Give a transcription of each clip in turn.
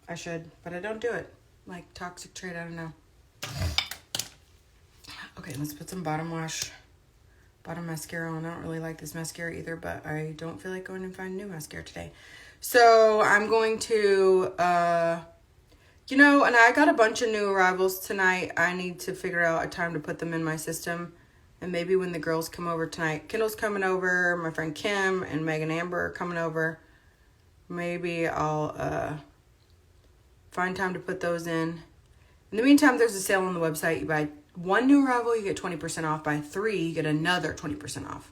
I should, but I don't do it. Like, toxic trait, I don't know. Okay, let's put some bottom mascara on. I don't really like this mascara either, but I don't feel like going and find new mascara today. So I'm going to, and I got a bunch of new arrivals tonight. I need to figure out a time to put them in my system. And maybe when the girls come over tonight, Kendall's coming over, my friend Kim and Megan Amber are coming over. Maybe I'll find time to put those in. In the meantime, there's a sale on the website. You buy one new arrival, you get 20% off. Buy 3, you get another 20% off.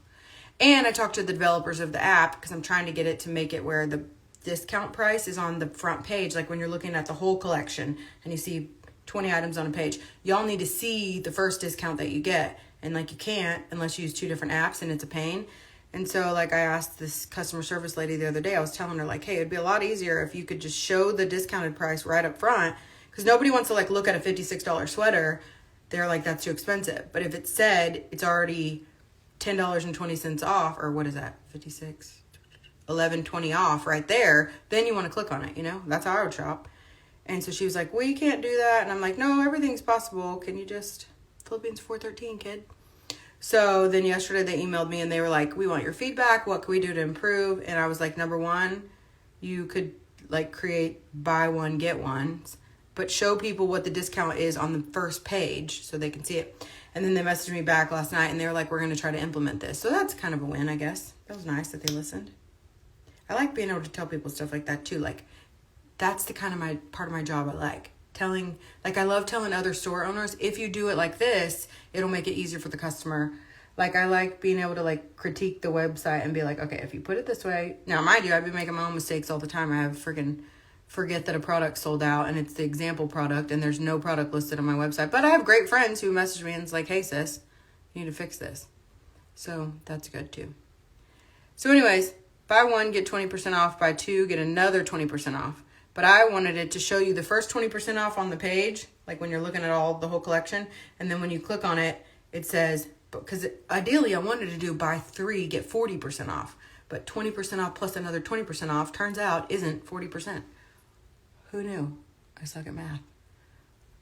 And I talked to the developers of the app because I'm trying to get it to make it where the discount price is on the front page. Like when you're looking at the whole collection and you see 20 items on a page, y'all need to see the first discount that you get. And like you can't unless you use 2 different apps, and it's a pain. And so like I asked this customer service lady the other day, I was telling her like, hey, it'd be a lot easier if you could just show the discounted price right up front, because nobody wants to like look at a $56 sweater. They're like, that's too expensive. But if it said it's already $10.20 off, or what is that, 56, 11.20 off right there, then you want to click on it, that's how I would shop. And so she was like, well, you can't do that. And I'm like, no, everything's possible. Can you just Philippines 413, kid? So then yesterday they emailed me and they were like, we want your feedback. What can we do to improve? And I was like, number one, you could like create buy one, get ones, but show people what the discount is on the first page so they can see it. And then they messaged me back last night and they were like, we're going to try to implement this. So that's kind of a win, I guess. That was nice that they listened. I like being able to tell people stuff like that too. Like that's the kind of part of my job I like. I love telling other store owners, if you do it like this, it'll make it easier for the customer. Like I like being able to like critique the website and be like, okay, if you put it this way. Now mind you, I've been making my own mistakes all the time. I have forget that a product sold out and it's the example product and there's no product listed on my website. But I have great friends who message me and it's like, hey sis, you need to fix this. So that's good too. So anyways, buy 1, get 20% off. Buy 2, get another 20% off. But I wanted it to show you the first 20% off on the page, like when you're looking at the whole collection. And then when you click on it, it says, because ideally I wanted to do buy 3, get 40% off. But 20% off plus another 20% off turns out isn't 40%. Who knew? I suck at math.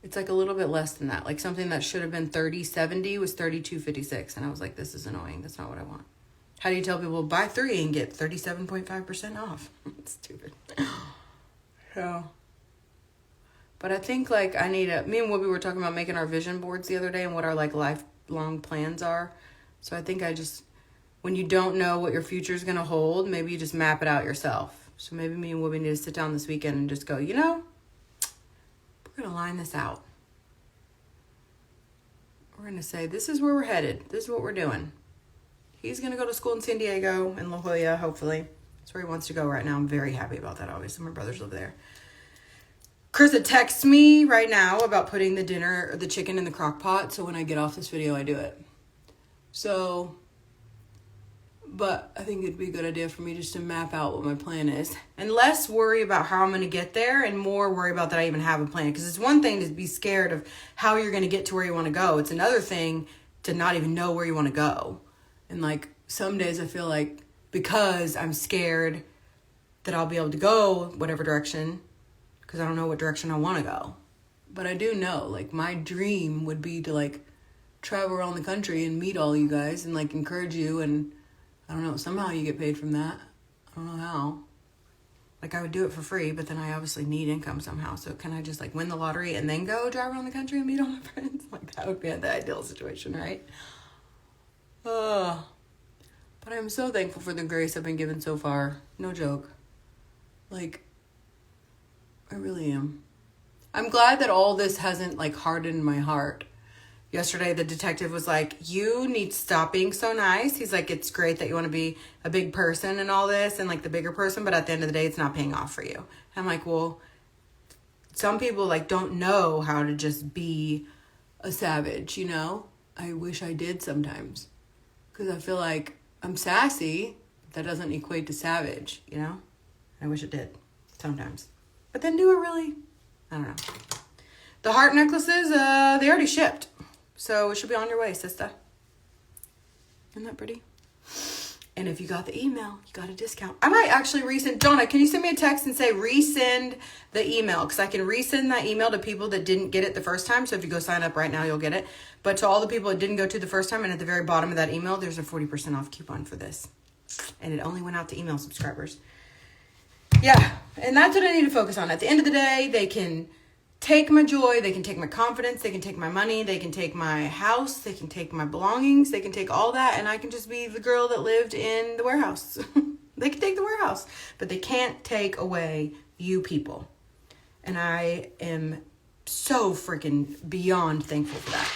It's like a little bit less than that. Like something that should have been $30.70 was $32.56. And I was like, this is annoying. That's not what I want. How do you tell people buy 3 and get 37.5% off? It's stupid. So, but I think like me and Whoopi were talking about making our vision boards the other day and what our like lifelong plans are. So I think when you don't know what your future is going to hold, maybe you just map it out yourself. So maybe me and Whoopi need to sit down this weekend and just go, we're going to line this out. We're going to say, this is where we're headed. This is what we're doing. He's going to go to school in San Diego, in La Jolla, hopefully. That's where he wants to go right now. I'm very happy about that, obviously. My brothers live there. Krista texts me right now about putting the chicken in the crock pot. So when I get off this video, I do it. So, but I think it'd be a good idea for me just to map out what my plan is. And less worry about how I'm going to get there and more worry about that I even have a plan. Because it's one thing to be scared of how you're going to get to where you want to go. It's another thing to not even know where you want to go. And like some days I feel like because I'm scared that I'll be able to go whatever direction because I don't know what direction I want to go. But I do know, like, my dream would be to, like, travel around the country and meet all you guys and, like, encourage you. And, I don't know, somehow you get paid from that. I don't know how. Like, I would do it for free, but then I obviously need income somehow. So can I just, like, win the lottery and then go drive around the country and meet all my friends? Like, that would be the ideal situation, right? But I'm so thankful for the grace I've been given so far. No joke. Like, I really am. I'm glad that all this hasn't, like, hardened my heart. Yesterday, the detective was like, you need to stop being so nice. He's like, it's great that you want to be a big person and all this and, like, the bigger person, but at the end of the day, it's not paying off for you. I'm like, well, some people, like, don't know how to just be a savage, you know? I wish I did sometimes. Because I feel like I'm sassy, but that doesn't equate to savage, you know? I wish it did sometimes. But then do it really? I don't know. The heart necklaces, they already shipped. So it should be on your way, sister. Isn't that pretty? And if you got the email, you got a discount. I might actually resend. Donna, can you send me a text and say resend the email? Because I can resend that email to people that didn't get it the first time. So if you go sign up right now, you'll get it. But to all the people that didn't go to the first time, and at the very bottom of that email, there's a 40% off coupon for this. And it only went out to email subscribers. Yeah, and that's what I need to focus on. At the end of the day, they can take my joy, they can take my confidence, they can take my money, they can take my house, they can take my belongings, they can take all that, and I can just be the girl that lived in the warehouse. They can take the warehouse, but they can't take away you people. And I am so freaking beyond thankful for that.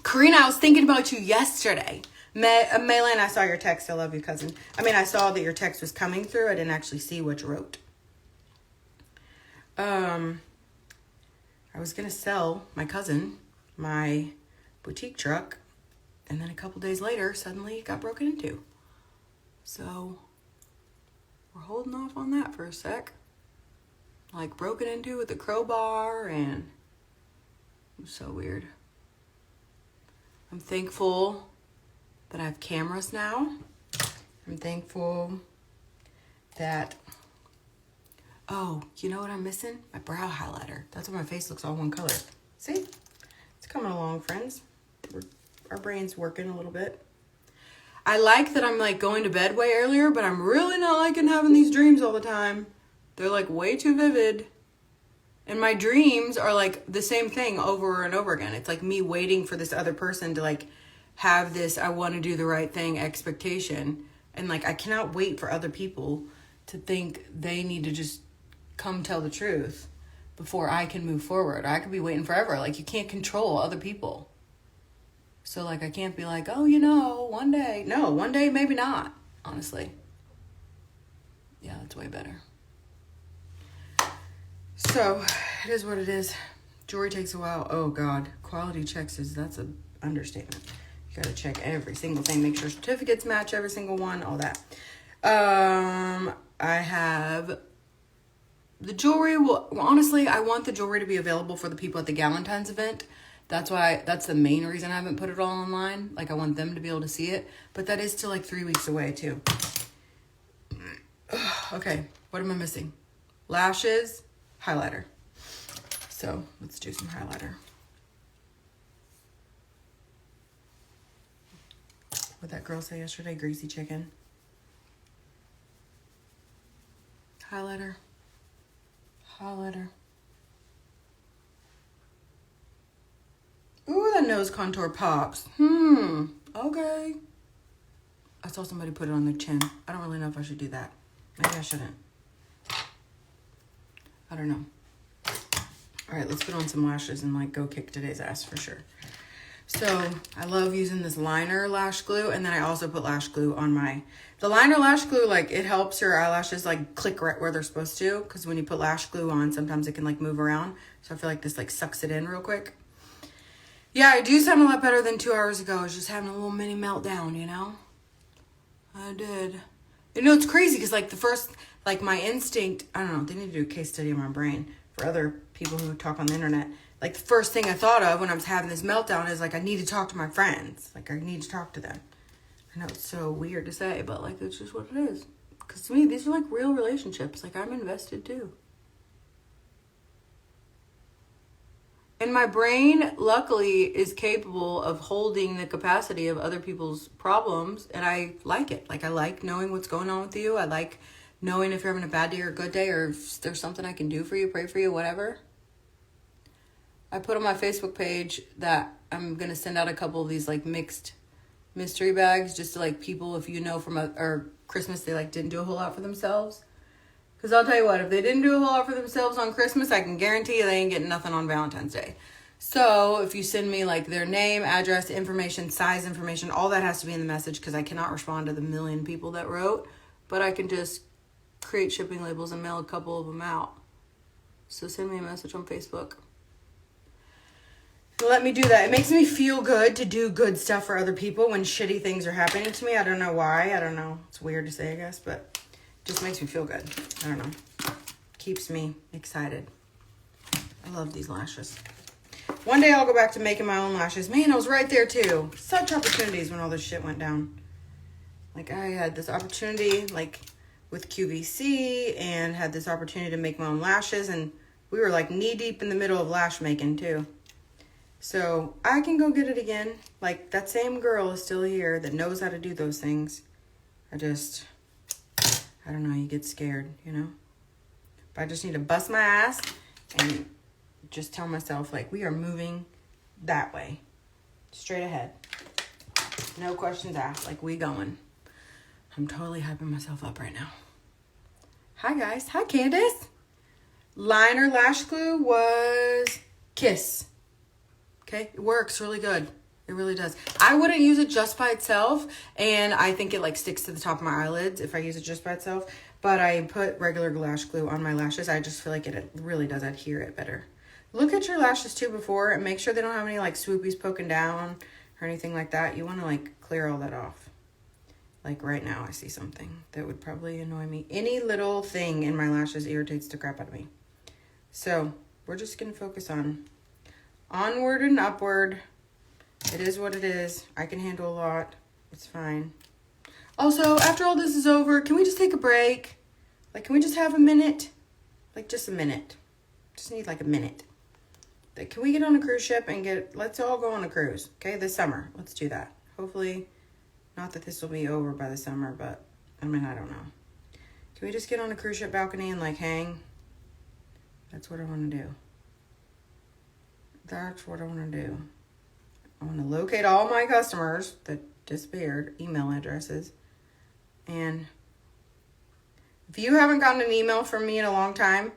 Karina, I was thinking about you yesterday. Maylin, I saw your text. I love you, cousin. I mean, I saw that your text was coming through. I didn't actually see what you wrote. I was going to sell my cousin my boutique truck. And then a couple days later, suddenly it got broken into. So we're holding off on that for a sec. Like broken into with a crowbar, and it was so weird. I'm thankful that I have cameras now. I'm thankful that, oh, you know what I'm missing? My brow highlighter. That's why my face looks all one color. See? It's coming along, friends. Our brain's working a little bit. I like that I'm like going to bed way earlier, but I'm really not liking having these dreams all the time. They're like way too vivid. And my dreams are like the same thing over and over again. It's like me waiting for this other person to like have this I want to do the right thing expectation. And like I cannot wait for other people to think they need to just come tell the truth before I can move forward. I could be waiting forever. Like you can't control other people. So like I can't be like, oh, you know, one day. No, one day maybe not, honestly. Yeah, that's way better. So it is what it is. Jewelry takes a while. Oh God, quality checks that's an understatement. You gotta check every single thing, make sure certificates match every single one, all that. I have the jewelry. Well, honestly, I want the jewelry to be available for the people at the Galentine's event. That's the main reason I haven't put it all online. Like I want them to be able to see it, but that is still like 3 weeks away too. Okay, what am I missing? Lashes, highlighter. So let's do some highlighter. What'd that girl say yesterday? Greasy chicken. Highlighter. Highlighter. Ooh, that nose contour pops. Okay. I saw somebody put it on their chin. I don't really know if I should do that. Maybe I shouldn't. I don't know. All right, let's put on some lashes and like go kick today's ass for sure. So I love using this liner lash glue, and then I also put lash glue on the liner lash glue. Like it helps your eyelashes like click right where they're supposed to, because when you put lash glue on, sometimes it can like move around. So I feel like this like sucks it in real quick. Yeah, I do sound a lot better than 2 hours ago. I was just having a little mini meltdown, you know? I did. You know, it's crazy because like the first, like my instinct, I don't know, they need to do a case study on my brain for other people who talk on the internet. Like the first thing I thought of when I was having this meltdown is like, I need to talk to my friends. Like I need to talk to them. I know it's so weird to say, but like, it's just what it is. Because to me, these are like real relationships. Like I'm invested too. And my brain, luckily, is capable of holding the capacity of other people's problems. And I like it. Like, I like knowing what's going on with you. I like knowing if you're having a bad day or a good day, or if there's something I can do for you, pray for you, whatever. I put on my Facebook page that I'm going to send out a couple of these, like, mixed mystery bags. Just to, like, people, if you know from or Christmas, they, like, didn't do a whole lot for themselves. Because I'll tell you what, if they didn't do a whole lot for themselves on Christmas, I can guarantee you they ain't getting nothing on Valentine's Day. So if you send me like their name, address, information, size information, all that has to be in the message, because I cannot respond to the million people that wrote. But I can just create shipping labels and mail a couple of them out. So send me a message on Facebook. Let me do that. It makes me feel good to do good stuff for other people when shitty things are happening to me. I don't know why. I don't know. It's weird to say, I guess, but just makes me feel good. I don't know. Keeps me excited. I love these lashes. One day I'll go back to making my own lashes. Man, I was right there too. Such opportunities when all this shit went down. Like, I had this opportunity, like, with QVC, and had this opportunity to make my own lashes, and we were, like, knee-deep in the middle of lash making, too. So, I can go get it again. Like, that same girl is still here that knows how to do those things. I don't know, you get scared, you know? But I just need to bust my ass and just tell myself, like, we are moving that way. Straight ahead. No questions asked. Like, we going. I'm totally hyping myself up right now. Hi, guys. Hi, Candace. Liner lash glue was Kiss. Okay? It works really good. It really does. I wouldn't use it just by itself, and I think it, like, sticks to the top of my eyelids if I use it just by itself. But I put regular lash glue on my lashes. I just feel like it really does adhere it better. Look at your lashes, too, before, and make sure they don't have any, like, swoopies poking down or anything like that. You want to, like, clear all that off. Like right now, I see something that would probably annoy me. Any little thing in my lashes irritates the crap out of me. So we're just going to focus on onward and upward. It is what it is. I can handle a lot. It's fine. Also, after all this is over, can we just take a break? Like, can we just have a minute? Like, just a minute. Just need like a minute. Like, can we get on a cruise ship and let's all go on a cruise, okay? This summer. Let's do that. Hopefully. Not that this will be over by the summer, but, I mean, I don't know. Can we just get on a cruise ship balcony and, like, hang? That's what I want to do. That's what I want to do. I want to locate all my customers that disappeared, email addresses. And if you haven't gotten an email from me in a long time,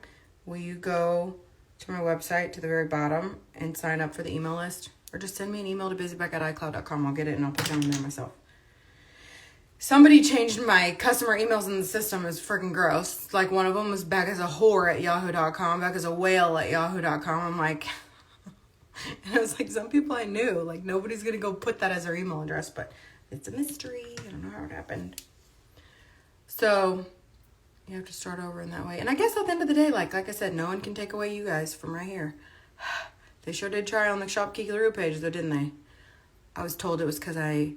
will you go to my website to the very bottom and sign up for the email list? Or just send me an email to busybeck@icloud.com. I'll get it and I'll put it on there myself. Somebody changed my customer emails in the system. It's freaking gross. Like, one of them was back as a whore at yahoo.com, back as a whale at yahoo.com. I'm like, and I was like, some people I knew, like, nobody's going to go put that as their email address, but it's a mystery. I don't know how it happened. So, you have to start over in that way. And I guess at the end of the day, like I said, no one can take away you guys from right here. They sure did try on the Shop Kiki LaRue page, though, didn't they? I was told it was because it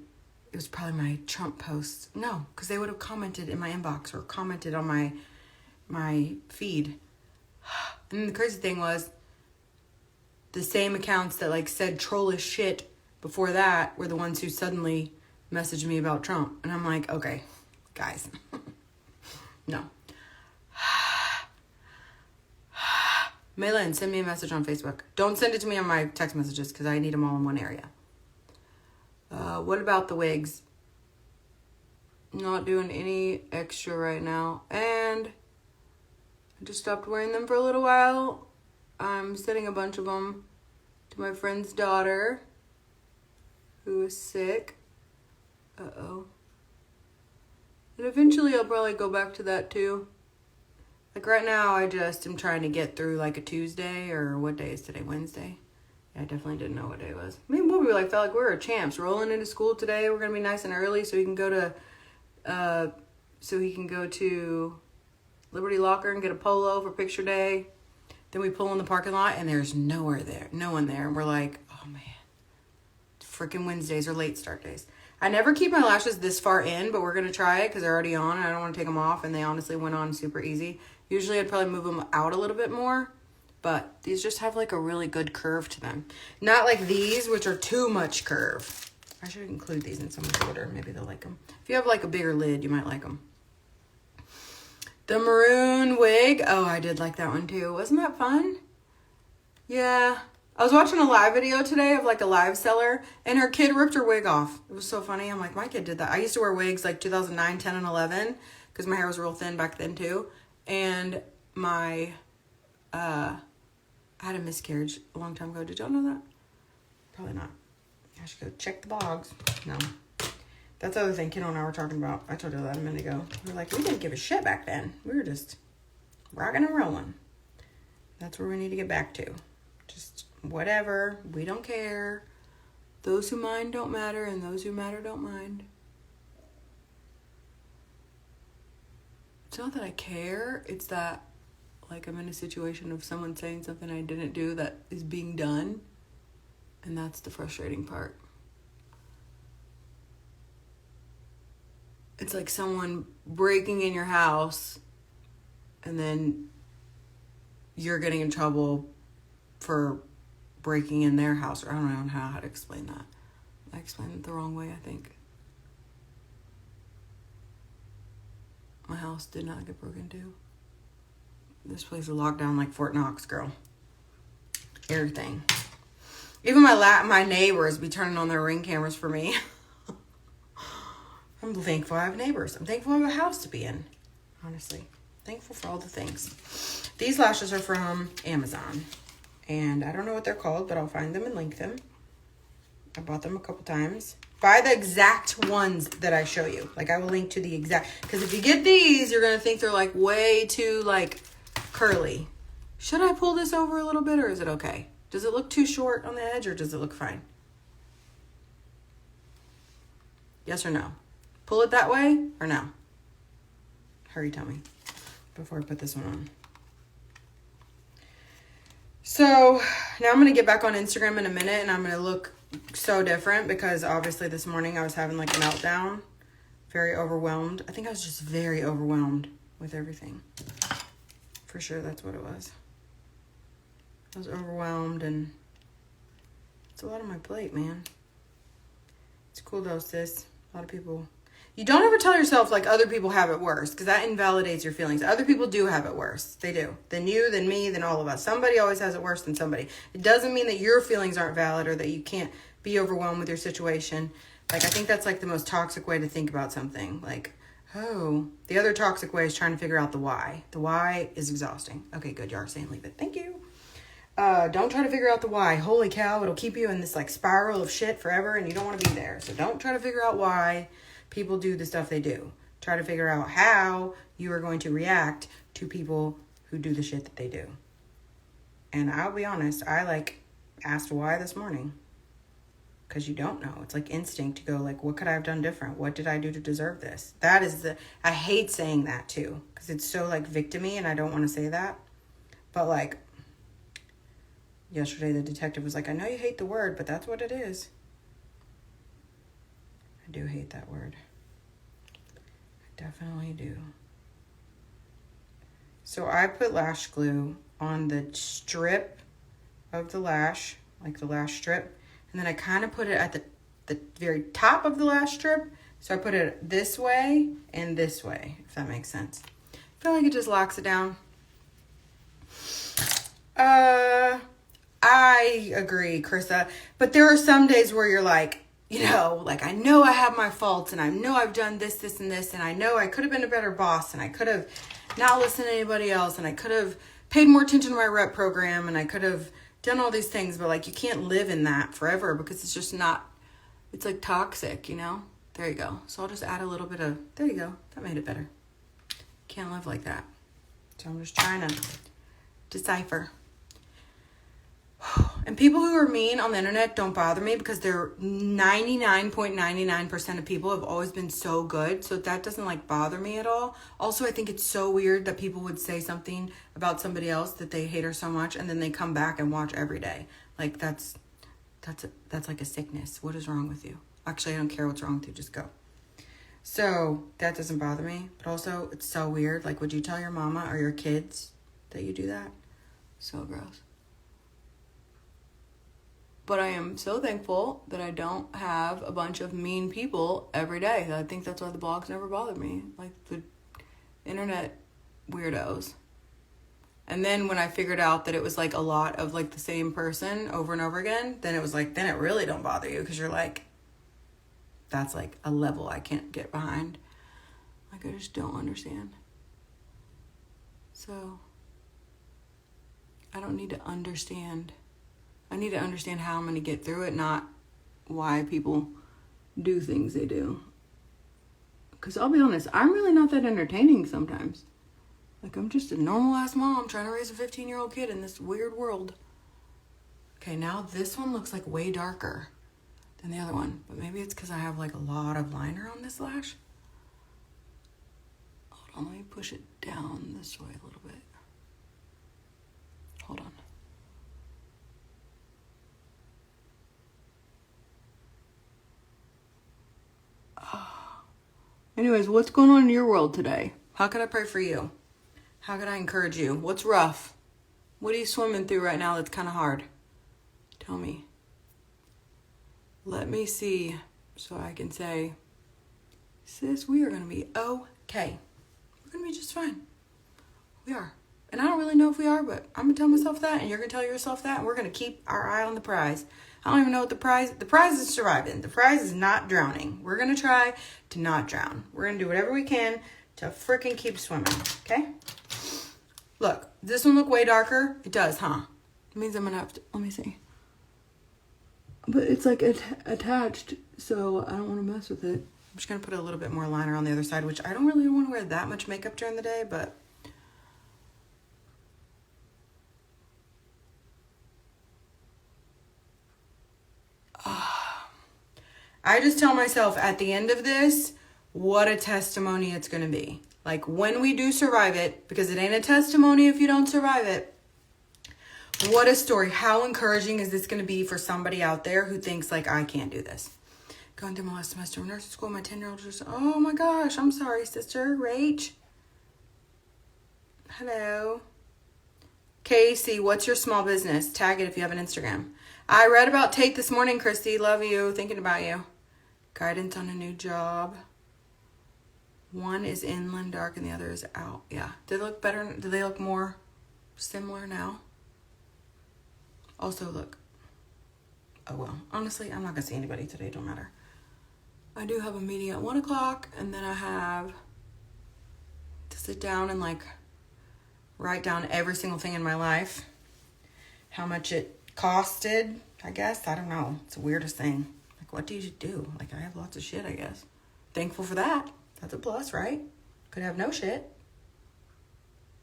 was probably my Trump posts. No, because they would have commented in my inbox or commented on my feed. And the crazy thing was, the same accounts that, like, said trollish shit before that were the ones who suddenly messaged me about Trump. And I'm like, okay, guys. No. Maylin, send me a message on Facebook. Don't send it to me on my text messages because I need them all in one area. What about the wigs? Not doing any extra right now. And I just stopped wearing them for a little while. I'm sending a bunch of them to my friend's daughter who is sick. Uh-oh. And eventually I'll probably go back to that too. Like right now I just am trying to get through like a Tuesday, or what day is today? Wednesday? Yeah, I definitely didn't know what day it was. I mean, we like felt like we were champs rolling into school today. We're gonna be nice and early so he can go to Liberty Locker and get a polo for picture day. Then we pull in the parking lot and there's no one there. And we're like, oh man, freaking Wednesdays are late start days. I never keep my lashes this far in, but we're going to try it because they're already on and I don't want to take them off. And they honestly went on super easy. Usually I'd probably move them out a little bit more, but these just have like a really good curve to them. Not like these, which are too much curve. I should include these in someone's order. Maybe they'll like them. If you have like a bigger lid, you might like them. The maroon wig. Oh, I did like that one too. Wasn't that fun? Yeah. I was watching a live video today of like a live seller and her kid ripped her wig off. It was so funny. I'm like, my kid did that. I used to wear wigs like 2009, 10, and 11 because my hair was real thin back then too. And I had a miscarriage a long time ago. Did y'all know that? Probably not. I should go check the blogs. No. That's the other thing Kiddo and I were talking about. I told you that a minute ago. We were like, we didn't give a shit back then. We were just rocking and rolling. That's where we need to get back to. Just whatever. We don't care. Those who mind don't matter, and those who matter don't mind. It's not that I care. It's that, like, I'm in a situation of someone saying something I didn't do that is being done. And that's the frustrating part. It's like someone breaking in your house and then you're getting in trouble for breaking in their house. Or I don't know how to explain that. I explained it the wrong way, I think. My house did not get broken into. This place is locked down like Fort Knox, girl. Everything. Even my neighbors be turning on their Ring cameras for me. I'm thankful I have neighbors. I'm thankful I have a house to be in. Honestly. Thankful for all the things. These lashes are from Amazon. And I don't know what they're called, but I'll find them and link them. I bought them a couple times. Buy the exact ones that I show you. Like, I will link to the exact... Because if you get these, you're going to think they're, like, way too, like, curly. Should I pull this over a little bit, or is it okay? Does it look too short on the edge, or does it look fine? Yes or no? Pull it that way or no? Hurry, tell me before I put this one on. So now I'm going to get back on Instagram in a minute, and I'm going to look so different because obviously this morning I was having like a meltdown. Very overwhelmed. I think I was just very overwhelmed with everything. For sure that's what it was. I was overwhelmed, and it's a lot on my plate, man. It's cool though, sis. A lot of people... You don't ever tell yourself like other people have it worse, because that invalidates your feelings. Other people do have it worse. They do. Than you, than me, than all of us. Somebody always has it worse than somebody. It doesn't mean that your feelings aren't valid or that you can't be overwhelmed with your situation. Like, I think that's like the most toxic way to think about something. Like, oh, the other toxic way is trying to figure out the why. The why is exhausting. Okay, good. You are saying leave it. Thank you. Don't try to figure out the why. Holy cow, it'll keep you in this like spiral of shit forever, and you don't want to be there. So don't try to figure out why people do the stuff they do. Try to figure out how you are going to react to people who do the shit that they do. And I'll be honest, I like asked why this morning. Because you don't know. It's like instinct to go like, what could I have done different? What did I do to deserve this? That is I hate saying that too. Because it's so like victim-y, and I don't want to say that. But like, yesterday the detective was like, I know you hate the word, but that's what it is. I do hate that word. I definitely do. So I put lash glue on the strip of the lash, like the lash strip. And then I kind of put it at the very top of the lash strip. So I put it this way and this way, if that makes sense. I feel like it just locks it down. I agree, Krista. But there are some days where you're like, you know, like I know I have my faults, and I know I've done this, this, and this, and I know I could have been a better boss, and I could have not listened to anybody else, and I could have paid more attention to my rep program, and I could have done all these things, but like you can't live in that forever because it's just not, it's like toxic, you know? There you go. So I'll just add a little bit of, there you go. That made it better. Can't live like that. So I'm just trying to decipher. And people who are mean on the internet don't bother me because they're 99.99% of people have always been so good. So that doesn't like bother me at all. Also, I think it's so weird that people would say something about somebody else that they hate her so much, and then they come back and watch every day. Like that's like a sickness. What is wrong with you? Actually, I don't care what's wrong with you. Just go. So that doesn't bother me. But also, it's so weird. Like, would you tell your mama or your kids that you do that? So gross. But I am so thankful that I don't have a bunch of mean people every day. I think that's why the blogs never bothered me. Like the internet weirdos. And then when I figured out that it was like a lot of like the same person over and over again, then it was like, then it really don't bother you. Because you're like, that's like a level I can't get behind. Like I just don't understand. So I don't need to understand. I need to understand how I'm going to get through it, not why people do things they do. Because I'll be honest, I'm really not that entertaining sometimes. Like, I'm just a normal-ass mom trying to raise a 15-year-old kid in this weird world. Okay, now this one looks like way darker than the other one. But maybe it's because I have, like, a lot of liner on this lash. Hold on, let me push it down this way a little bit. Hold on. Anyways, what's going on in your world today? How can I pray for you? How can I encourage you? What's rough? What are you swimming through right now that's kind of hard? Tell me. Let me see so I can say, sis, we are going to be okay. We're going to be just fine. We are. And I don't really know if we are, but I'm going to tell myself that, and you're going to tell yourself that, and we're going to keep our eye on the prize. I don't even know what the prize is surviving. The prize is not drowning. We're going to try to not drown. We're going to do whatever we can to freaking keep swimming, okay? Look, does this one look way darker? It does, huh? It means I'm going to have to, let me see. But it's like attached, so I don't want to mess with it. I'm just going to put a little bit more liner on the other side, which I don't really want to wear that much makeup during the day, but I just tell myself at the end of this, what a testimony it's going to be. Like when we do survive it, because it ain't a testimony if you don't survive it. What a story. How encouraging is this going to be for somebody out there who thinks like, I can't do this? Going through my last semester of nursing school, my 10-year-old just, oh my gosh, I'm sorry, sister. Rach. Hello. Casey, what's your small business? Tag it if you have an Instagram. I read about Tate this morning, Christy. Love you. Thinking about you. Guidance on a new job. One is inland dark and the other is out. Yeah. Do they look better? Do they look more similar now? Also, look. Oh, well. Honestly, I'm not going to see anybody today. Don't matter. I do have a meeting at 1 o'clock. And then I have to sit down and, like, write down every single thing in my life. How much it costed, I guess. I don't know. It's the weirdest thing. Like, what do you do? Like, I have lots of shit, I guess. Thankful for that. That's a plus, right? Could have no shit.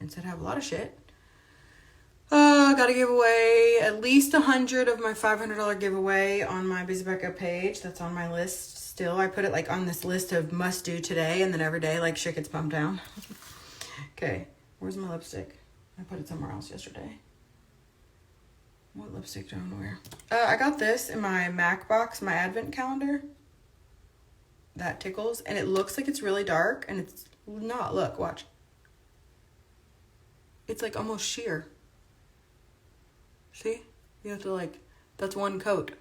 Instead have a lot of shit. I got to give away at least 100 of my $500 giveaway on my Busy Becca page. That's on my list still. I put it like on this list of must do today, and then every day like shit gets bumped down. Okay, where's my lipstick? I put it somewhere else yesterday. What lipstick do I want to wear? I got this in my Mac box, my advent calendar. That tickles, and it looks like it's really dark, and it's not. Look, watch. It's like almost sheer. See? You have to like, that's one coat.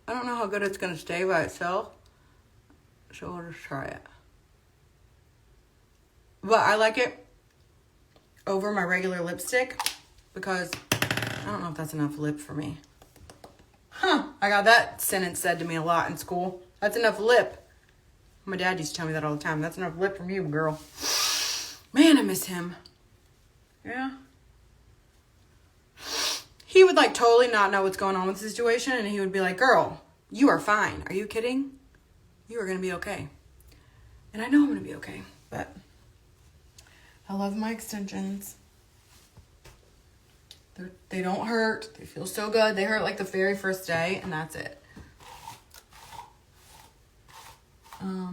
I don't know how good it's going to stay by itself, so we'll just try it. But I like it over my regular lipstick because I don't know if that's enough lip for me. I got that sentence said to me a lot in school. That's enough lip. My dad used to tell me that all the time. That's enough lip from you, girl. Man, I miss him. Yeah. He would like totally not know what's going on with the situation, and he would be like, girl, you are fine. Are you kidding? You are going to be okay. And I know I'm going to be okay, but I love my extensions. They don't hurt. They feel so good. They hurt like the very first day, and that's it.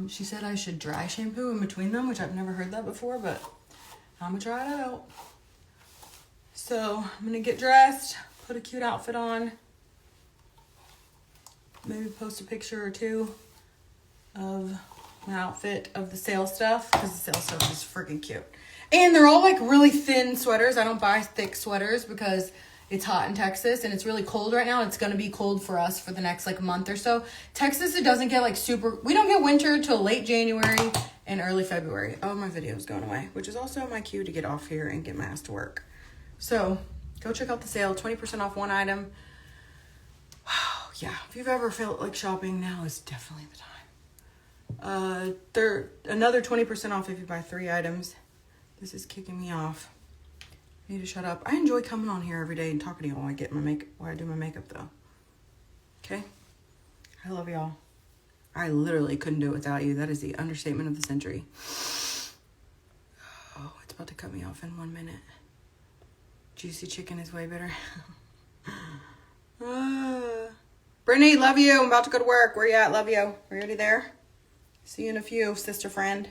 She said I should dry shampoo in between them, which I've never heard that before, but I'm going to try it out. So I'm going to get dressed, put a cute outfit on, maybe post a picture or two of my outfit of the sale stuff, because the sale stuff is freaking cute. And they're all like really thin sweaters. I don't buy thick sweaters because it's hot in Texas and it's really cold right now. It's going to be cold for us for the next like month or so. Texas, it doesn't get like super, we don't get winter till late January and early February. Oh, my video is going away, which is also my cue to get off here and get my ass to work. So go check out the sale, 20% off one item. Yeah, if you've ever felt like shopping, now is definitely the time. Another 20% off if you buy 3 items. This is kicking me off. I need to shut up. I enjoy coming on here every day and talking to you while I do my makeup though. Okay? I love y'all. I literally couldn't do it without you. That is the understatement of the century. Oh, it's about to cut me off in 1 minute. Juicy chicken is way better. Brittany, love you. I'm about to go to work. Where you at? Love you. Are you already there? See you in a few, sister friend.